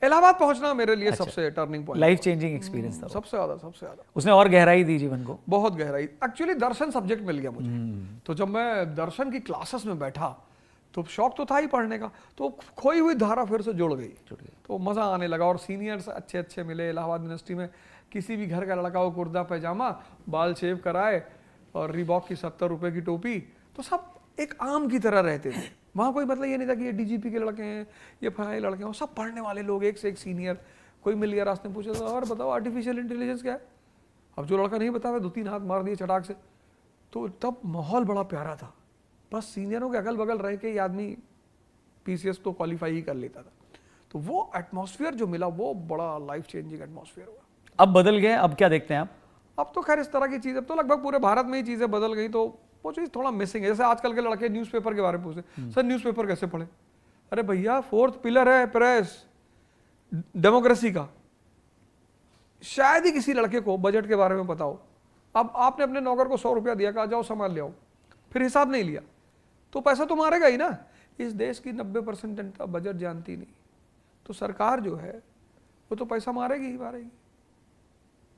इलाहाबाद पहुंचना मेरे लिए अच्छा। सबसे turning point, life changing experience था वो। सबसे ज्यादा उसने और गहराई दी जीवन को। बहुत गहराई। एक्चुअली दर्शन सब्जेक्ट मिल गया मुझे, तो जब मैं दर्शन की क्लासेस में बैठा तो शौक तो था ही पढ़ने का, तो खोई हुई धारा फिर से जुड़ गई, तो मज़ा आने लगा। और सीनियर्स अच्छे अच्छे मिले इलाहाबाद यूनिवर्सिटी में। किसी भी घर का लड़का हो, कुर्ता पैजामा, बाल शेव कराए और रिबॉक की 70 रुपए की टोपी, तो सब एक आम की तरह रहते थे वहाँ। कोई मतलब ये नहीं था कि ये डीजीपी के लड़के हैं, ये फलाने लड़के हैं, सब पढ़ने वाले लोग, एक से एक सीनियर। कोई मिल गया रास्ते में, पूछा था और बताओ आर्टिफिशियल इंटेलिजेंस क्या है। अब जो लड़का नहीं बताया, 2-3 हाथ मार दिए चटाक से। तो तब माहौल बड़ा प्यारा था, बस सीनियरों के अगल बगल रह के ही आदमी पीसीएस तो क्वालिफाई ही कर लेता था। तो वो एटमॉस्फेयर जो मिला वो बड़ा लाइफ चेंजिंग एटमॉस्फेयर हुआ। अब बदल गए, अब क्या देखते हैं आप? अब तो खैर इस तरह की चीज़, अब तो लगभग पूरे भारत में ही चीज़ें बदल गई, तो वो चीज़ थोड़ा मिसिंग है। जैसे आजकल के लड़के न्यूज़पेपर के बारे में पूछे, सर न्यूज़पेपर कैसे पढ़े? अरे भैया 4th पिलर है प्रेस डेमोक्रेसी का। शायद ही किसी लड़के को बजट के बारे में पता हो। अब आपने अपने नौकर को 100 रुपया दिया, कहा जाओ सामान ले आओ, फिर हिसाब नहीं लिया, तो पैसा तो मारेगा ही ना। इस देश की 90% जनता बजट जानती नहीं, तो सरकार जो है वो तो पैसा मारेगी ही मारेगी,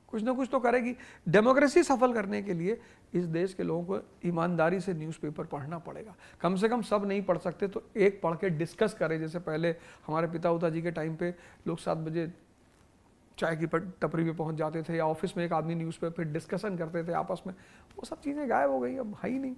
कुछ ना कुछ तो करेगी। डेमोक्रेसी सफल करने के लिए इस देश के लोगों को ईमानदारी से न्यूज़पेपर पढ़ना पड़ेगा। कम से कम सब नहीं पढ़ सकते तो एक पढ़ के डिस्कस करें। जैसे पहले हमारे पिता उता जी के टाइम पे लोग 7 बजे चाय की टपरी पे पहुंच जाते थे, या ऑफिस में एक आदमी न्यूज़पेपर डिस्कशन करते थे आपस में। वो सब चीज़ें गायब हो गई, अब है ही नहीं।